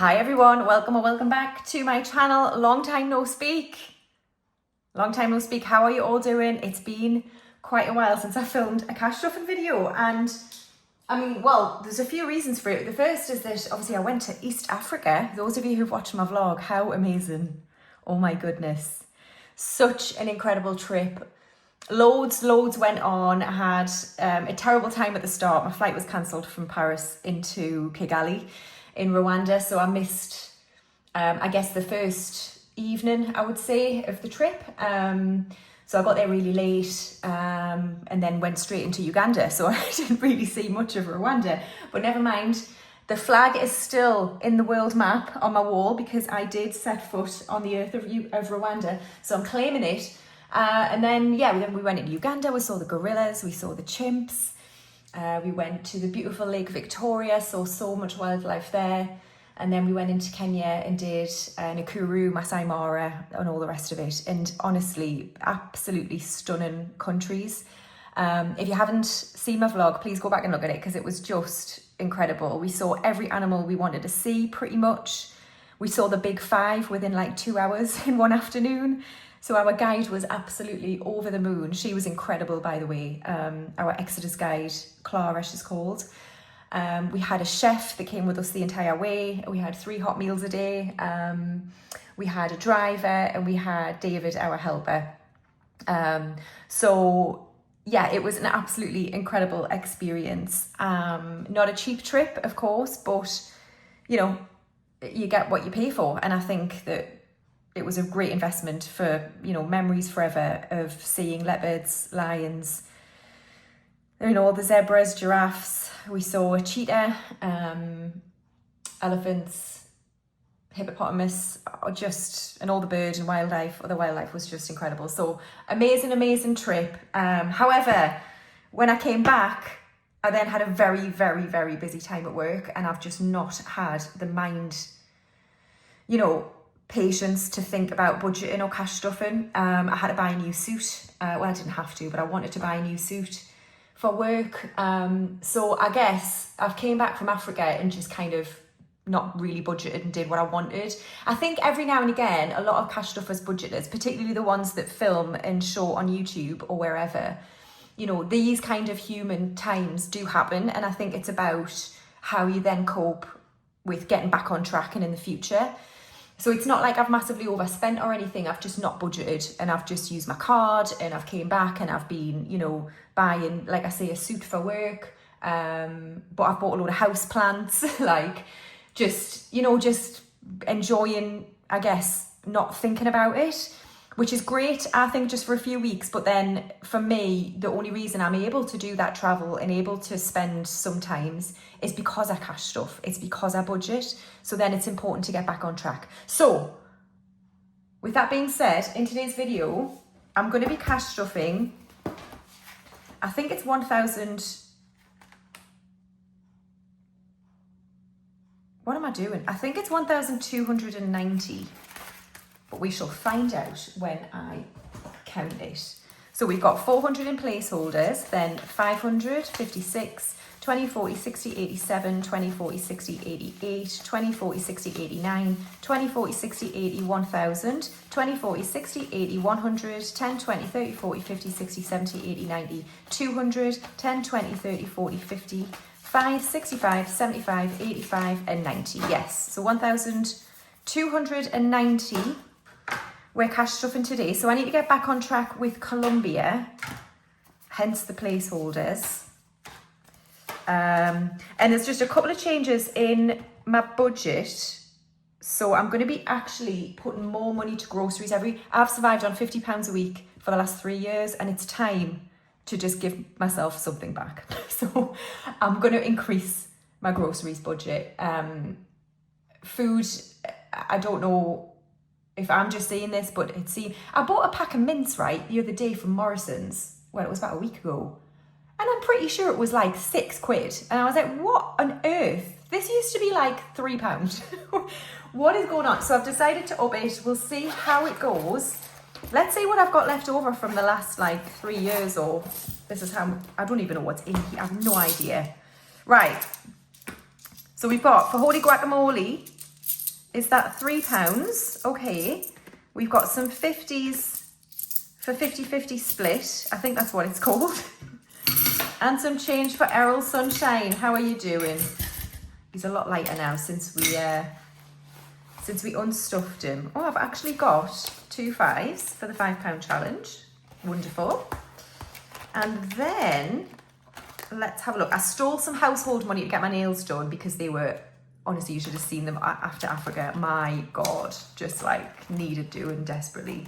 Hi everyone, welcome or welcome back to my channel. Long time no speak. How are you all doing? It's been quite a while since I filmed a cash stuffing video, and I mean, well, there's a few reasons for it. The first is that obviously I went to East Africa. Those of you who've watched my vlog, how amazing. Oh my goodness. Such an incredible trip. Loads went on. I had a terrible time at the start. My flight was cancelled from Paris into Kigali in Rwanda, so I missed I guess the first evening, I would say, of the trip. So I got there really late and then went straight into Uganda, so I didn't really see much of Rwanda, but never mind. The flag is still in the world map on my wall because I did set foot on the earth of Rwanda, so I'm claiming it. And then we went into Uganda. We saw the gorillas, we saw the chimps, we went to the beautiful Lake Victoria, saw so much wildlife there. And then we went into Kenya and did Nakuru, Masai Mara, and all the rest of it. And honestly, absolutely stunning countries. If you haven't seen my vlog, please go back and look at it because it was just incredible. We saw every animal we wanted to see pretty much. We saw the big five within like 2 hours in one afternoon. So our guide was absolutely over the moon. She was incredible, by the way. Our Exodus guide, Clara, she's called. We had a chef that came with us the entire way. We had 3 hot meals a day. We had a driver and we had David, our helper. So yeah, it was an absolutely incredible experience. Not a cheap trip, of course, but you know, you get what you pay for. And I think that it was a great investment for, you know, memories forever of seeing leopards, lions, you know, all the zebras, giraffes. We saw a cheetah, elephants, hippopotamus, and all the bird and wildlife. The wildlife was just incredible. So amazing trip. However, when I came back, I then had a very busy time at work, and I've just not had the mind, you know, patience to think about budgeting or cash stuffing. I had to buy a new suit. Well, I didn't have to, but I wanted to buy a new suit for work. So I guess I've came back from Africa and just kind of not really budgeted and did what I wanted. I think every now and again, a lot of cash stuffers budgeters, particularly the ones that film and show on YouTube or wherever, you know, these kind of human times do happen. And I think it's about how you then cope with getting back on track and in the future. So it's not like I've massively overspent or anything. I've just not budgeted, and I've just used my card, and I've came back and I've been, you know, buying, like I say, a suit for work. But I've bought a load of house plants, like just, you know, just enjoying, I guess, not thinking about it, which is great, I think, just for a few weeks. But then for me, the only reason I'm able to do that travel and able to spend sometimes is because I cash stuff. It's because I budget. So then it's important to get back on track. So with that being said, in today's video, I'm going to be cash stuffing. I think it's 1,000. What am I doing? I think it's 1,290. But we shall find out when I count it. So we've got 400 in placeholders, then 500, 56, 20, 40, 60, 87, 20, 40, 60, 88, 20, 40, 60, 89, 20, 40, 60, 80, 1000, 20, 40, 60, 80, 100, 10, 20, 30, 40, 50, 60, 70, 80, 90, 200, 10, 20, 30, 40, 50, 5, 65, 75, 85, and 90. Yes, so 1,290. We're cash stuffing today. So I need to get back on track with Colombia, hence the placeholders. And there's just a couple of changes in my budget. So I'm going to be actually putting more money to groceries I've survived on £50 a week for the last 3 years, and it's time to just give myself something back. So I'm going to increase my groceries budget. Food, I don't know if I'm just saying this, but I bought a pack of mints, right, the other day from Morrison's. Well, it was about a week ago. And I'm pretty sure it was like £6. And I was like, what on earth? This used to be like £3. What is going on? So I've decided to up it. We'll see how it goes. Let's see what I've got left over from the last like 3 years, or this is how, I don't even know what's in here. I have no idea. Right. So we've got for holy guacamole, Is that £3? Okay. We've got some 50s for 50-50 split. I think that's what it's called. And some change for Errol Sunshine. How are you doing? He's a lot lighter now since we unstuffed him. Oh, I've actually got 2 5s for the £5 challenge. Wonderful. And then let's have a look. I stole some household money to get my nails done because they were, honestly, you should have seen them after Africa. My God, just like needed doing desperately.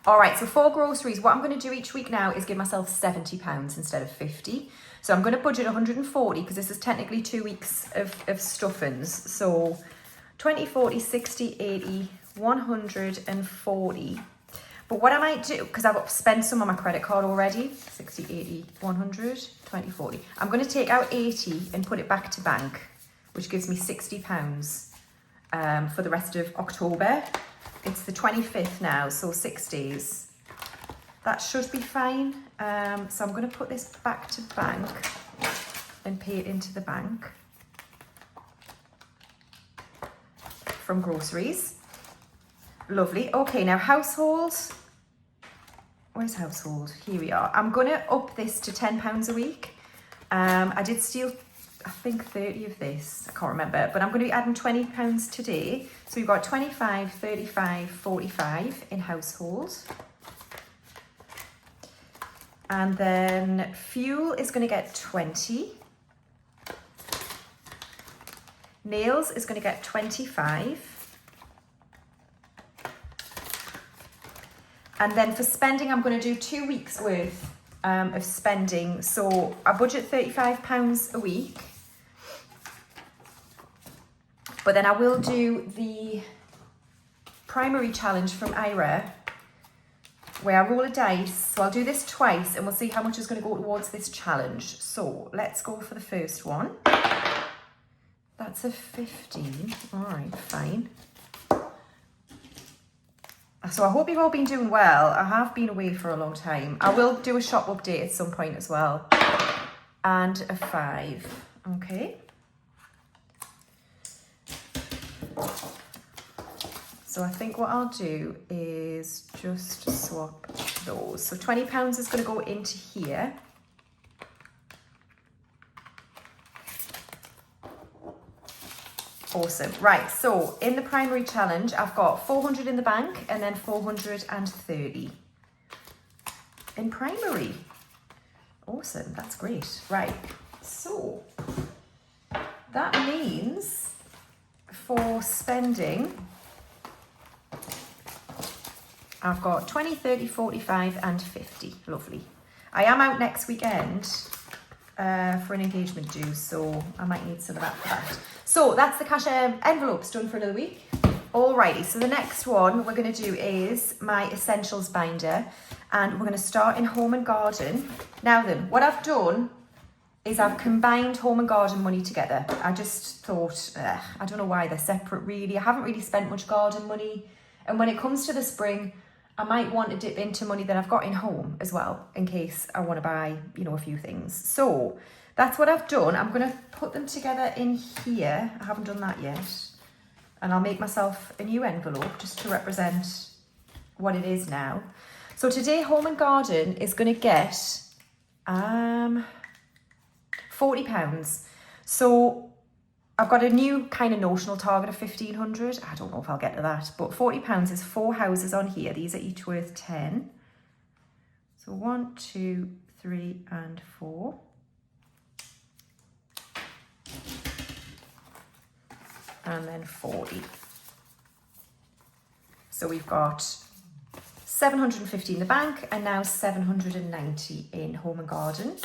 All right, so for groceries, what I'm going to do each week now is give myself £70 instead of 50. So I'm going to budget 140 because this is technically 2 weeks of stuffings. So 20, 40, 60, 80, 140. But what I might do, because I've spent some on my credit card already, 60, 80, 100, 20, 40. I'm going to take out 80 and put it back to bank, which gives me £60 for the rest of October. It's the 25th now, so 6 days. That should be fine. So I'm going to put this back to bank and pay it into the bank from groceries. Lovely. Okay, now household. Where's household? Here we are. I'm going to up this to £10 a week. I did steal, I think, 30 of this. I can't remember, but I'm going to be adding £20 today. So we've got 25, 35, 45 in household. And then fuel is going to get 20. Nails is going to get 25. And then for spending, I'm going to do 2 weeks worth of spending. So I budget £35 a week. But then I will do the primary challenge from Ira, where I roll a dice. So I'll do this twice and we'll see how much is going to go towards this challenge. So let's go for the first one. That's a 15. All right, fine. So I hope you've all been doing well. I have been away for a long time. I will do a shop update at some point as well. And a 5. Okay. So I think what I'll do is just swap those. So £20 is going to go into here. Awesome. Right, so in the primary challenge, I've got 400 in the bank and then 430 in primary. Awesome, that's great. Right, so that means for spending, I've got 20, 30, 45 and 50. Lovely. I am out next weekend for an engagement due, so I might need some of that for that. So that's the cash envelopes done for another week. Alrighty, so the next one we're going to do is my essentials binder, and we're going to start in home and garden. Now then, what I've done is I've combined home and garden money together. I just thought, I don't know why they're separate really. I haven't really spent much garden money, and when it comes to the spring, I might want to dip into money that I've got in home as well, in case I want to buy, you know, a few things. So that's what I've done. I'm going to put them together in here. I haven't done that yet. And I'll make myself a new envelope just to represent what it is now. So today, home and garden is going to get £40. So I've got a new kind of notional target of 1,500. I don't know if I'll get to that, but £40 is 4 houses on here. These are each worth 10. So 1, 2, 3 and 4. And then 40. So we've got 750 in the bank and now 790 in home and garden.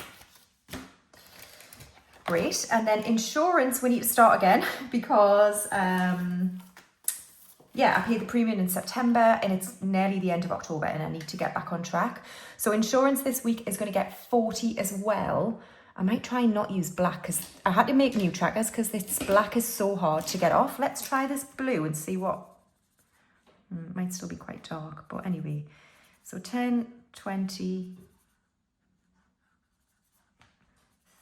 Great. And then insurance, we need to start again because, yeah, I paid the premium in September and it's nearly the end of October and I need to get back on track. So insurance this week is going to get 40 as well. I might try and not use black because I had to make new trackers because this black is so hard to get off. Let's try this blue and see what, it might still be quite dark, but anyway. So 10, 20,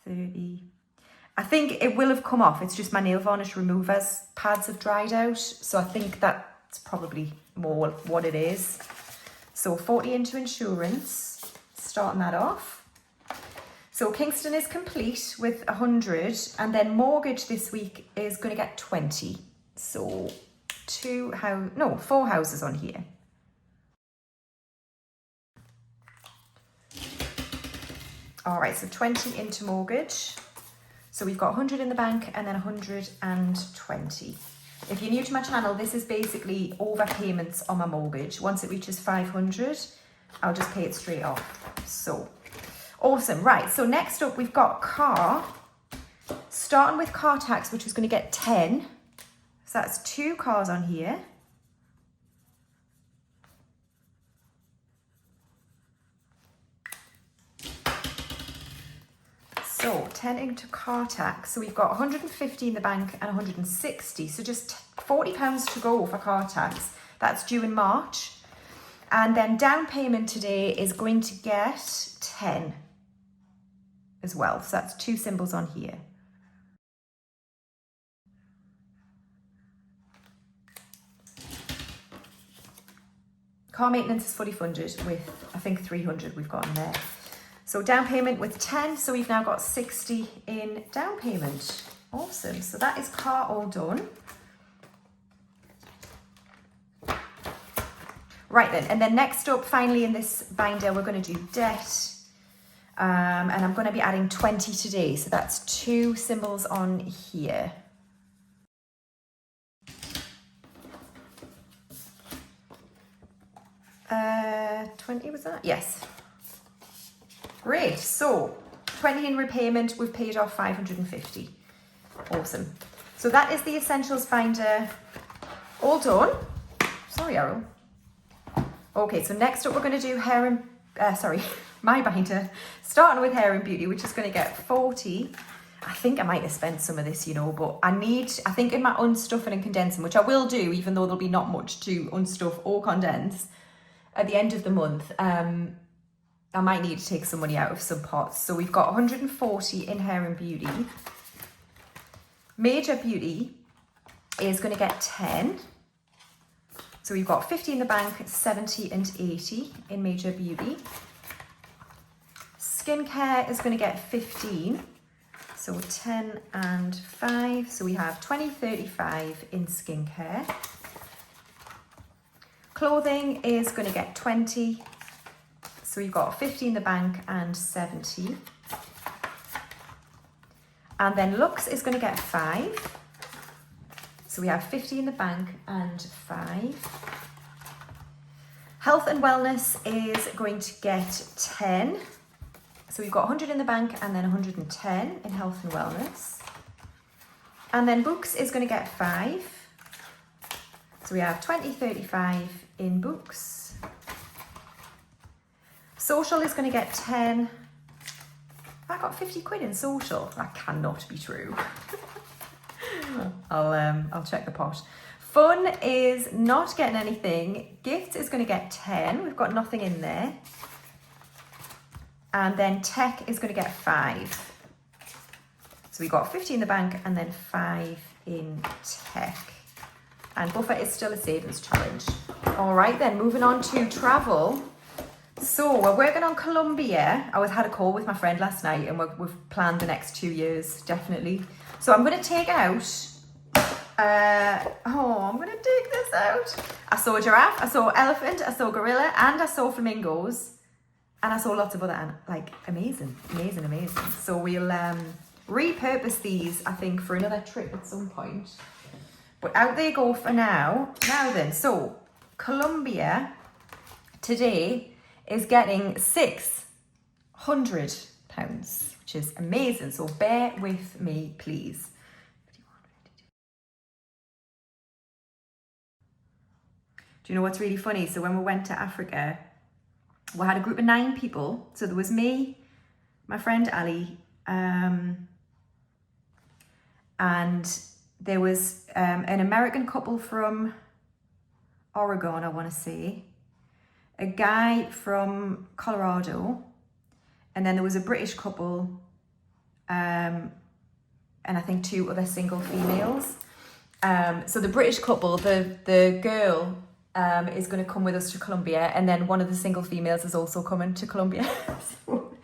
30. I think it will have come off. It's just my nail varnish removers pads have dried out. So I think that's probably more what it is. So 40 into insurance, starting that off. So Kingston is complete with 100, and then mortgage this week is going to get 20. So 4 houses on here. All right, so 20 into mortgage. So we've got 100 in the bank and then 120. If you're new to my channel, this is basically overpayments on my mortgage. Once it reaches 500, I'll just pay it straight off. So awesome. Right, so next up we've got car. Starting with car tax, which is going to get 10. So that's 2 cars on here. So 10 into car tax. So we've got 150 in the bank and 160. So just £40 to go for car tax. That's due in March. And then down payment today is going to get 10 as well. So that's 2 symbols on here. Car maintenance is fully funded with, I think, 300 we've got in there. So down payment with 10, so we've now got 60 in down payment. Awesome, so that is car all done. Right then, and then next up, finally in this binder, we're going to do debt. And I'm going to be adding 20 today, so that's 2 symbols on here. Uh, 20 was that? Yes. Great, so 20 in repayment, we've paid off 550. Awesome. So that is the essentials binder all done. Sorry, Errol. Okay, so next up we're going to do hair and, my binder, starting with hair and beauty, which is going to get 40. I think I might have spent some of this, you know, but I think in my unstuffing and condensing, which I will do, even though there'll be not much to unstuff or condense at the end of the month, I might need to take some money out of some pots. So we've got 140 in hair and beauty. Major beauty is going to get 10. So we've got 50 in the bank, 70 and 80 in major beauty. Skincare is going to get 15. So 10 and 5. So we have 20, 35 in skincare. Clothing is going to get 20. So we've got 50 in the bank and 70. And then looks is going to get 5. So we have 50 in the bank and 5. Health and wellness is going to get 10. So we've got 100 in the bank and then 110 in health and wellness. And then books is going to get 5. So we have 20, 35 in books. Social is going to get 10. I got 50 quid in social. That cannot be true. I'll check the pot. Fun is not getting anything. Gifts is going to get 10. We've got nothing in there. And then tech is going to get 5. So we got 50 in the bank and then 5 in tech. And buffer is still a savings challenge. All right, then moving on to travel. So we're working on Colombia. I had a call with my friend last night and we've planned the next 2 years, definitely. So I'm going to take out, I'm going to take this out. I saw a giraffe, I saw elephant, I saw gorilla, and I saw flamingos. And I saw lots of other, amazing. So we'll repurpose these, I think, for another trip at some point. But out they go for now. Now then, so Colombia today is getting £600, which is amazing. So bear with me, please. Do you know what's really funny? So when we went to Africa, we had a group of 9 people. So there was me, my friend Ali, and there was an American couple from Oregon, I want to say, a guy from Colorado, and then there was a British couple and I think 2 other single females. So the British couple, the girl is going to come with us to Colombia, and then one of the single females is also coming to Colombia. So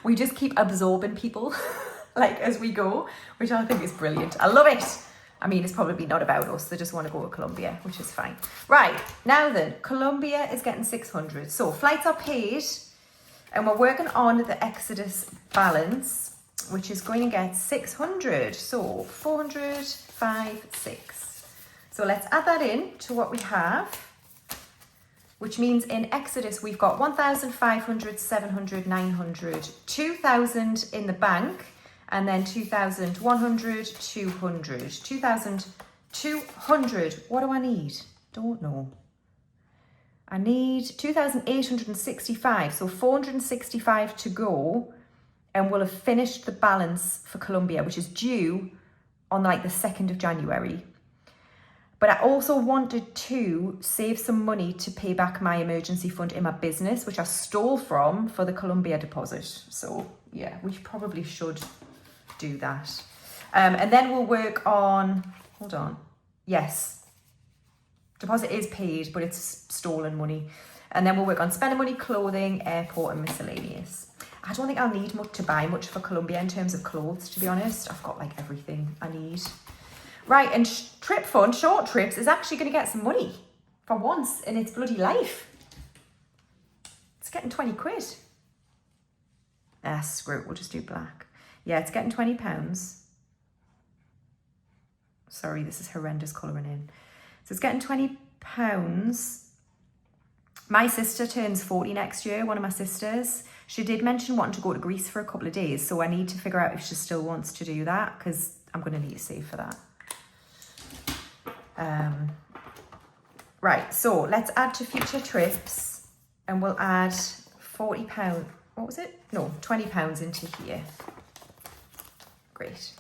we just keep absorbing people like as we go, which I think is brilliant. I love it. I mean, it's probably not about us. They just want to go to Colombia, which is fine. Right, now then, Colombia is getting 600. So flights are paid, and we're working on the Exodus balance, which is going to get 600. So 400, 5, 6. So let's add that in to what we have, which means in Exodus we've got 1,500, 700, 900, 2,000 in the bank, and then 2,100, 200, 2,200. What do I need? Don't know. I need 2,865, so 465 to go, and we'll have finished the balance for Colombia, which is due on like the 2nd of January. But I also wanted to save some money to pay back my emergency fund in my business, which I stole from for the Colombia deposit. So yeah, we probably should do that. And then we'll work on, hold on. Yes, deposit is paid, but it's stolen money. And then we'll work on spending money, clothing, airport, and miscellaneous. I don't think I'll need much to buy much for Colombia in terms of clothes, to be honest. I've got like everything I need. Right, and trip fund, short trips, is actually going to get some money for once in its bloody life. It's getting 20 quid. Ah, screw it, we'll just do black. Yeah, it's getting £20. Sorry, this is horrendous colouring in. So it's getting £20. My sister turns 40 next year, one of my sisters. She did mention wanting to go to Greece for a couple of days, so I need to figure out if she still wants to do that, because I'm going to need to save for that. Right, so let's add to future trips, and we'll add £40. What was it? No, £20 into here. Great.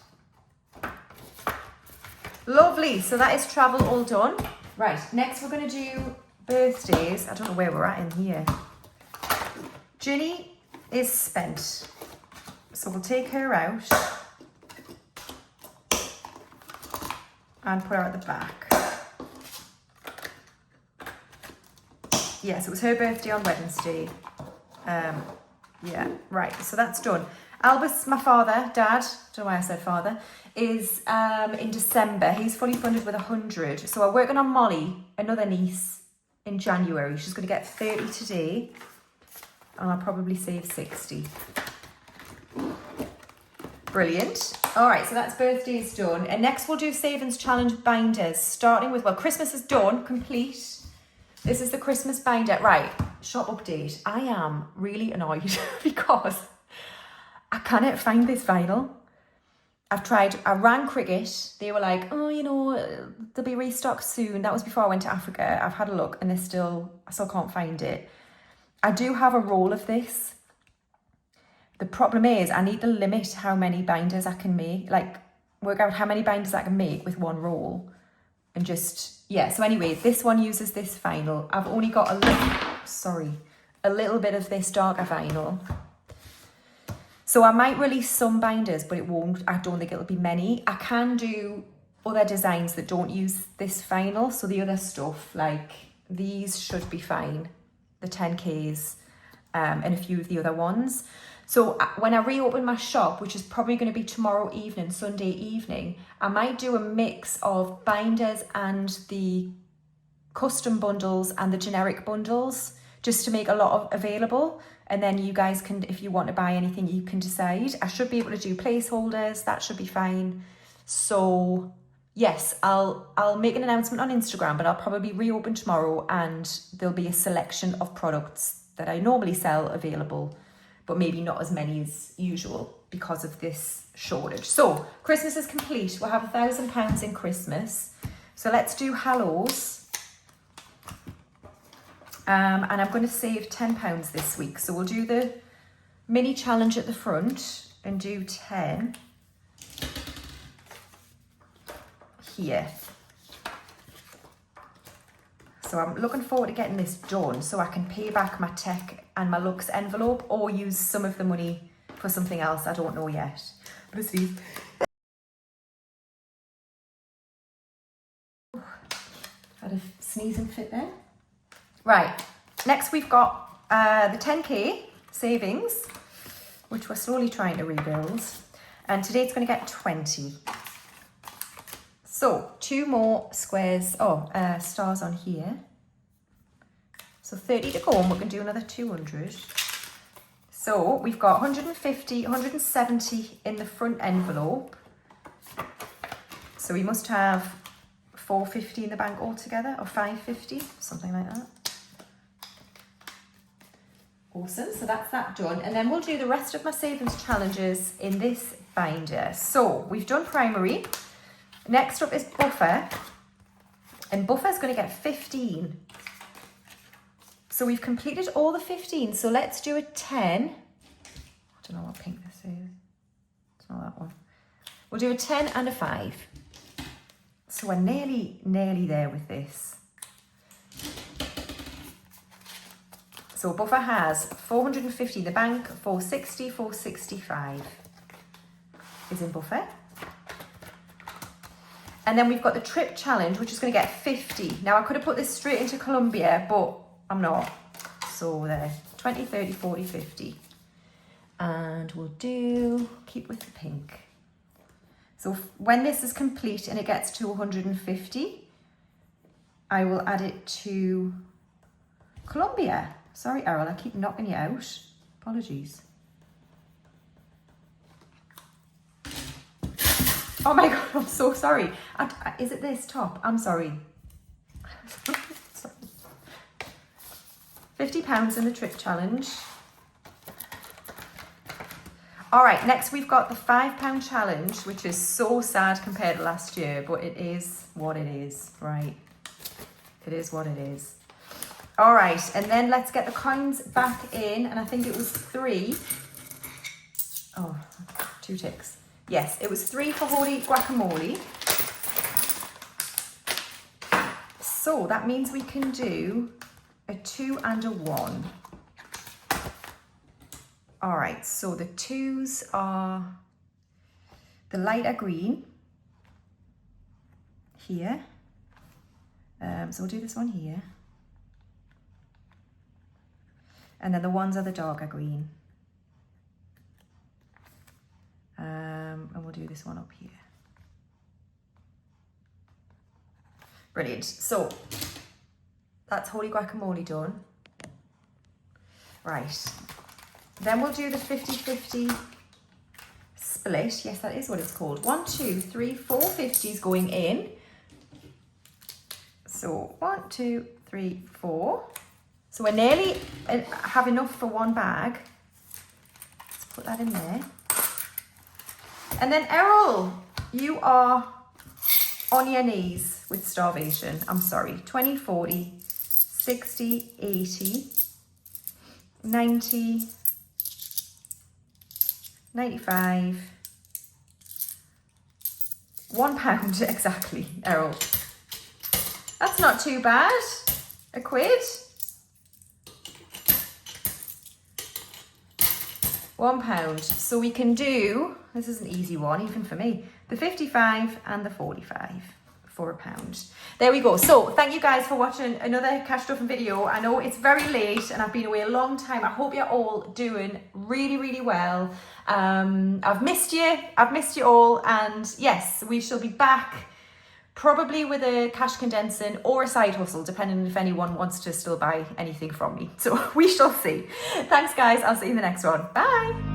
Lovely, so that is travel all done. Right, next we're going to do birthdays. I don't know where we're at in here. Ginny is spent, so we'll take her out and put her at the back. Yes, it was her birthday on Wednesday. Yeah, right, so that's done. Albus, my father, dad, don't know why I said father, is in December. He's fully funded with 100. So we're working on Molly, another niece, in January. She's going to get 30 today, and I'll probably save 60. Brilliant. All right, so that's birthdays done. And next we'll do Savings Challenge binders, starting with, well, Christmas is done, complete. This is the Christmas binder. Right, shop update. I am really annoyed because I cannot find this vinyl. I've tried, I rang Cricket. They were like, oh, you know, they'll be restocked soon. That was before I went to Africa. I've had a look and I still can't find it. I do have a roll of this. The problem is I need to limit how many binders I can make, like work out how many binders I can make with one roll. And just, yeah, so anyway, this one uses this vinyl. I've only got a little bit of this darker vinyl. So I might release some binders, but I don't think it'll be many. I can do other designs that don't use this vinyl. So the other stuff, like these should be fine, the 10Ks, and a few of the other ones. So when I reopen my shop, which is probably going to be tomorrow evening, Sunday evening, I might do a mix of binders and the custom bundles and the generic bundles, just to make a lot of available. And then you guys can, if you want to buy anything, you can decide. I should be able to do placeholders. That should be fine. So yes, I'll make an announcement on Instagram, but I'll probably reopen tomorrow and there'll be a selection of products that I normally sell available, but maybe not as many as usual because of this shortage. So Christmas is complete. We'll have £1,000 in Christmas. So let's do Hallows. And I'm going to save £10 this week. So we'll do the mini challenge at the front and do 10 here. So I'm looking forward to getting this done so I can pay back my tech and my Lux envelope, or use some of the money for something else. I don't know yet. But it's these. Had a sneezing fit there. Right, next we've got the 10k savings, which we're slowly trying to rebuild. And today it's going to get 20. So 2 more squares, stars on here. So 30 to go, and we're going to do another 200. So we've got 150, 170 in the front envelope. So we must have 450 in the bank altogether, or 550, something like that. Awesome, so that's that done. And then we'll do the rest of my savings challenges in this binder. So we've done primary. Next up is buffer. And buffer's going to get 15. So we've completed all the 15. So let's do a 10. I don't know what pink this is. It's not that one. We'll do a 10 and a 5. So we're nearly there with this. So buffer has 450 in the bank, 460, 465 is in buffer. And then we've got the trip challenge, which is going to get 50. Now I could have put this straight into Colombia, but I'm not. So there, 20, 30, 40, 50. And we'll keep with the pink. So when this is complete and it gets to 150, I will add it to Colombia. Sorry, Errol, I keep knocking you out. Apologies. Oh my God, I'm so sorry. Is it this top? I'm sorry. Sorry. £50 in the trip challenge. All right, next we've got the £5 challenge, which is so sad compared to last year, but it is what it is, right? It is what it is. All right, and then let's get the coins back in, and I think it was 3. Oh, 2 ticks. Yes, it was 3 for holy guacamole. So that means we can do a 2 and a 1. All right, so the 2s are the lighter green here. So we'll do this one here. And then the 1s are the darker green. And we'll do this one up here. Brilliant. So that's holy guacamole done. Right. Then we'll do the 50-50 split. Yes, that is what it's called. 1, 2, 3, 4 50s going in. So 1, 2, 3, 4. So we're nearly have enough for 1 bag. Let's put that in there. And then Errol, you are on your knees with starvation. I'm sorry. 20, 40, 60, 80, 90, 95, £1 exactly, Errol. That's not too bad. A quid. £1. So we can do, this is an easy one, even for me, the 55 and the 45 for £1. There we go. So thank you guys for watching another cash stuffing video. I know it's very late and I've been away a long time. I hope you're all doing really, really well. I've missed you. I've missed you all. And yes, we shall be back probably with a cash condensing or a side hustle, depending if anyone wants to still buy anything from me. So we shall see. Thanks guys. I'll see you in the next one. Bye.